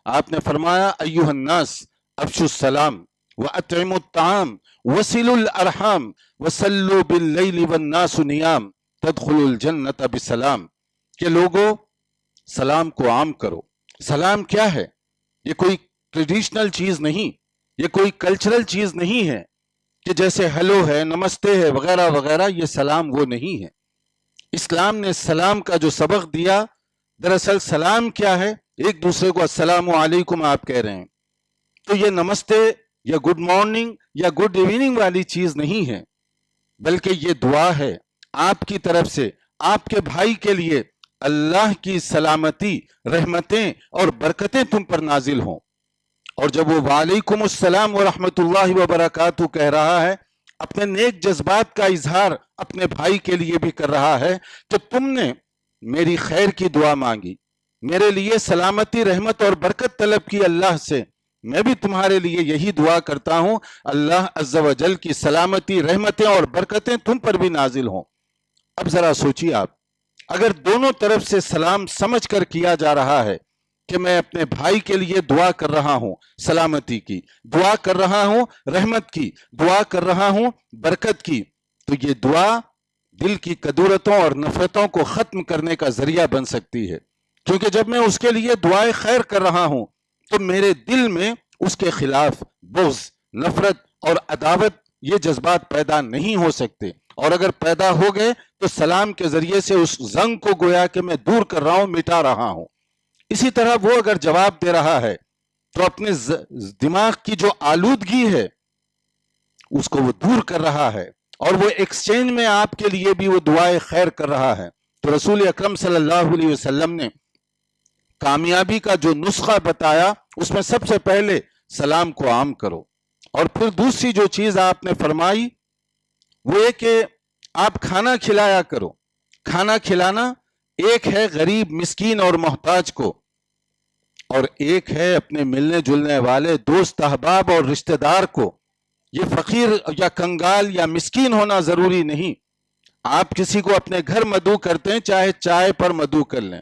آپ نے فرمایا ایھا الناس افشوا السلام واطعموا الطعام وصلوا الارحام وصلوا باللیل والناس نیام تدخلوا الجنۃ بسلام، کہ لوگوں سلام کو عام کرو۔ سلام کیا ہے؟ یہ کوئی ٹریڈیشنل چیز نہیں، یہ کوئی کلچرل چیز نہیں ہے کہ جیسے ہیلو ہے، نمستے ہے، وغیرہ وغیرہ، یہ سلام وہ نہیں ہے۔ اسلام نے سلام کا جو سبق دیا، دراصل سلام کیا ہے؟ ایک دوسرے کو السلام علیکم آپ کہہ رہے ہیں، تو یہ نمستے یا گڈ مارننگ یا گڈ ایوننگ والی چیز نہیں ہے، بلکہ یہ دعا ہے آپ کی طرف سے آپ کے بھائی کے لیے، اللہ کی سلامتی، رحمتیں اور برکتیں تم پر نازل ہوں۔ اور جب وہ وعلیکم السلام ورحمۃ اللہ وبرکاتہ کہہ رہا ہے، اپنے نیک جذبات کا اظہار اپنے بھائی کے لیے بھی کر رہا ہے کہ تم نے میری خیر کی دعا مانگی، میرے لیے سلامتی، رحمت اور برکت طلب کی اللہ سے، میں بھی تمہارے لیے یہی دعا کرتا ہوں، اللہ عز و جل کی سلامتی، رحمتیں اور برکتیں تم پر بھی نازل ہوں۔ اب ذرا سوچیے آپ، اگر دونوں طرف سے سلام سمجھ کر کیا جا رہا ہے کہ میں اپنے بھائی کے لیے دعا کر رہا ہوں سلامتی کی، دعا کر رہا ہوں رحمت کی، دعا کر رہا ہوں برکت کی، تو یہ دعا دل کی کدورتوں اور نفرتوں کو ختم کرنے کا ذریعہ بن سکتی ہے، کیونکہ جب میں اس کے لیے دعائے خیر کر رہا ہوں تو میرے دل میں اس کے خلاف بغض، نفرت اور عداوت، یہ جذبات پیدا نہیں ہو سکتے، اور اگر پیدا ہو گئے تو سلام کے ذریعے سے اس زنگ کو گویا کہ میں دور کر رہا ہوں، مٹا رہا ہوں۔ اسی طرح وہ اگر جواب دے رہا ہے تو اپنے دماغ کی جو آلودگی ہے اس کو وہ دور کر رہا ہے، اور وہ ایکسچینج میں آپ کے لیے بھی وہ دعائے خیر کر رہا ہے۔ تو رسول اکرم صلی اللہ علیہ وسلم نے کامیابی کا جو نسخہ بتایا، اس میں سب سے پہلے سلام کو عام کرو، اور پھر دوسری جو چیز آپ نے فرمائی وہ یہ کہ آپ کھانا کھلایا کرو۔ کھانا کھلانا ایک ہے غریب، مسکین اور محتاج کو، اور ایک ہے اپنے ملنے جلنے والے دوست، احباب اور رشتہ دار کو۔ یہ فقیر یا کنگال یا مسکین ہونا ضروری نہیں۔ آپ کسی کو اپنے گھر مدعو کرتے ہیں، چاہے چائے پر مدعو کر لیں،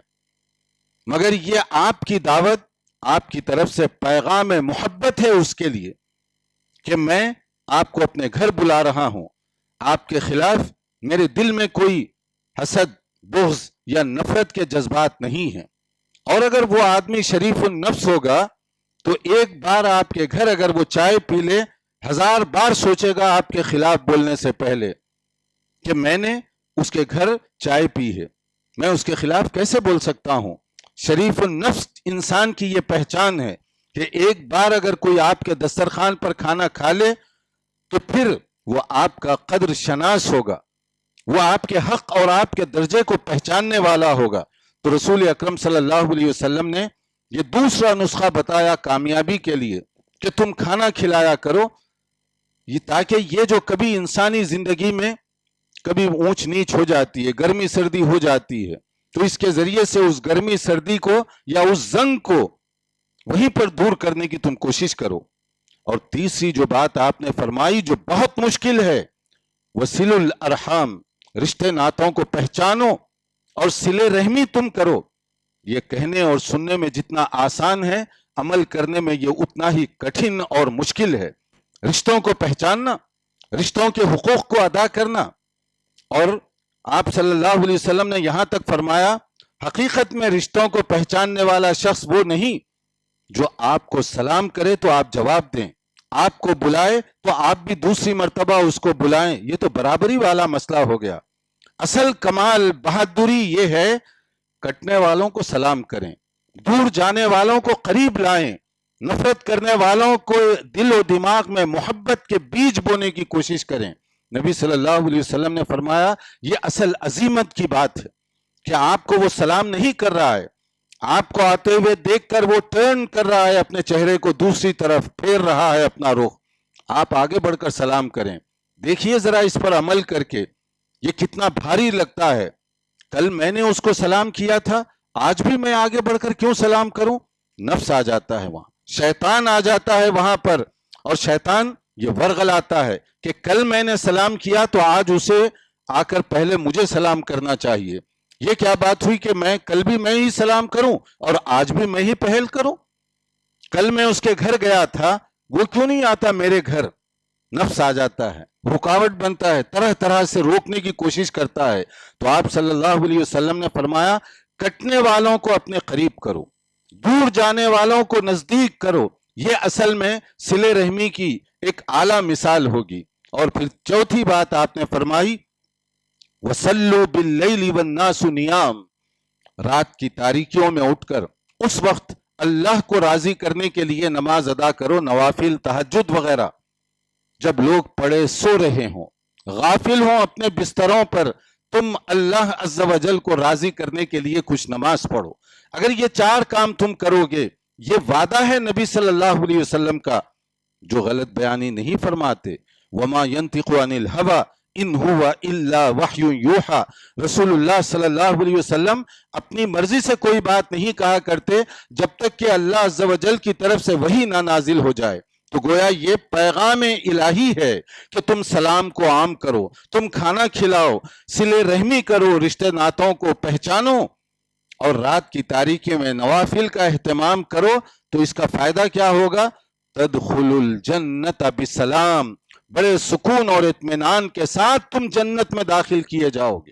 مگر یہ آپ کی دعوت، آپ کی طرف سے پیغام محبت ہے اس کے لیے کہ میں آپ کو اپنے گھر بلا رہا ہوں، آپ کے خلاف میرے دل میں کوئی حسد، بغض یا نفرت کے جذبات نہیں ہیں۔ اور اگر وہ آدمی شریف النفس ہوگا تو ایک بار آپ کے گھر اگر وہ چائے پی لے، 1000 بار سوچے گا آپ کے خلاف بولنے سے پہلے کہ میں نے اس کے گھر چائے پی ہے، میں اس کے خلاف کیسے بول سکتا ہوں۔ شریف النفس انسان کی یہ پہچان ہے کہ ایک بار اگر کوئی آپ کے دسترخوان پر کھانا کھا لے تو پھر وہ آپ کا قدر شناس ہوگا، وہ آپ کے حق اور آپ کے درجے کو پہچاننے والا ہوگا۔ تو رسول اکرم صلی اللہ علیہ وسلم نے یہ دوسرا نسخہ بتایا کامیابی کے لیے کہ تم کھانا کھلایا کرو، یہ تاکہ یہ جو کبھی انسانی زندگی میں کبھی اونچ نیچ ہو جاتی ہے، گرمی سردی ہو جاتی ہے، تو اس کے ذریعے سے اس گرمی سردی کو یا اس زنگ کو وہیں پر دور کرنے کی تم کوشش کرو۔ اور تیسری جو بات آپ نے فرمائی جو بہت مشکل ہے، وصلوا الارحام، رشتے ناتوں کو پہچانو اور صلہ رحمی تم کرو۔ یہ کہنے اور سننے میں جتنا آسان ہے، عمل کرنے میں یہ اتنا ہی کٹھن اور مشکل ہے۔ رشتوں کو پہچاننا، رشتوں کے حقوق کو ادا کرنا، اور آپ صلی اللہ علیہ وسلم نے یہاں تک فرمایا حقیقت میں رشتوں کو پہچاننے والا شخص وہ نہیں جو آپ کو سلام کرے تو آپ جواب دیں، آپ کو بلائے تو آپ بھی دوسری مرتبہ اس کو بلائیں، یہ تو برابری والا مسئلہ ہو گیا۔ اصل کمال، بہادری یہ ہے کٹنے والوں کو سلام کریں، دور جانے والوں کو قریب لائیں، نفرت کرنے والوں کو دل و دماغ میں محبت کے بیج بونے کی کوشش کریں۔ نبی صلی اللہ علیہ وسلم نے فرمایا یہ اصل عظیمت کی بات ہے کہ آپ کو وہ سلام نہیں کر رہا ہے، آپ کو آتے ہوئے دیکھ کر وہ ٹرن کر رہا ہے، اپنے چہرے کو دوسری طرف پھیر رہا ہے اپنا رخ، آپ آگے بڑھ کر سلام کریں۔ دیکھیے ذرا اس پر عمل کر کے یہ کتنا بھاری لگتا ہے۔ کل میں نے اس کو سلام کیا تھا، آج بھی میں آگے بڑھ کر کیوں سلام کروں؟ نفس آ جاتا ہے وہاں، شیطان آ جاتا ہے وہاں پر، اور شیطان یہ ورغلاتا ہے کہ کل میں نے سلام کیا تو آج اسے آ کر پہلے مجھے سلام کرنا چاہیے۔ یہ کیا بات ہوئی کہ میں کل بھی میں ہی سلام کروں اور آج بھی میں ہی پہل کروں؟ کل میں اس کے گھر گیا تھا، وہ کیوں نہیں آتا میرے گھر؟ نفس آ جاتا ہے، رکاوٹ بنتا ہے، طرح طرح سے روکنے کی کوشش کرتا ہے۔ تو آپ صلی اللہ علیہ وسلم نے فرمایا کٹنے والوں کو اپنے قریب کرو، دور جانے والوں کو نزدیک کرو۔ یہ اصل میں صلہ رحمی کی ایک اعلیٰ مثال ہوگی۔ اور پھر چوتھی بات آپ نے فرمائی وَصَلُّوا بِاللَّيْلِ وَالنَّاسُ نِيَامٌ، رات کی تاریکیوں میں اٹھ کر اس وقت اللہ کو راضی کرنے کے لیے نماز ادا کرو، نوافل، تہجد وغیرہ، جب لوگ پڑے سو رہے ہوں، غافل ہوں اپنے بستروں پر، تم اللہ عز و جل کو راضی کرنے کے لیے کچھ نماز پڑھو۔ اگر یہ چار کام تم کرو گے، یہ وعدہ ہے نبی صلی اللہ علیہ وسلم کا، جو غلط بیانی نہیں فرماتے۔ وما ينطق عن الهوى ان هو الا وحی یوحى، رسول اللہ صلی اللہ علیہ وسلم اپنی مرضی سے کوئی بات نہیں کہا کرتے جب تک کہ اللہ عز و جل کی طرف سے وحی نہ نازل ہو جائے۔ تو گویا یہ پیغام الہی ہے کہ تم سلام کو عام کرو، تم کھانا کھلاؤ، صلہ رحمی کرو، رشتہ ناتوں کو پہچانو، اور رات کی تاریکی میں نوافل کا اہتمام کرو۔ تو اس کا فائدہ کیا ہوگا؟ تدخل الجنت بسلام، بڑے سکون اور اطمینان کے ساتھ تم جنت میں داخل کیے جاؤ گے۔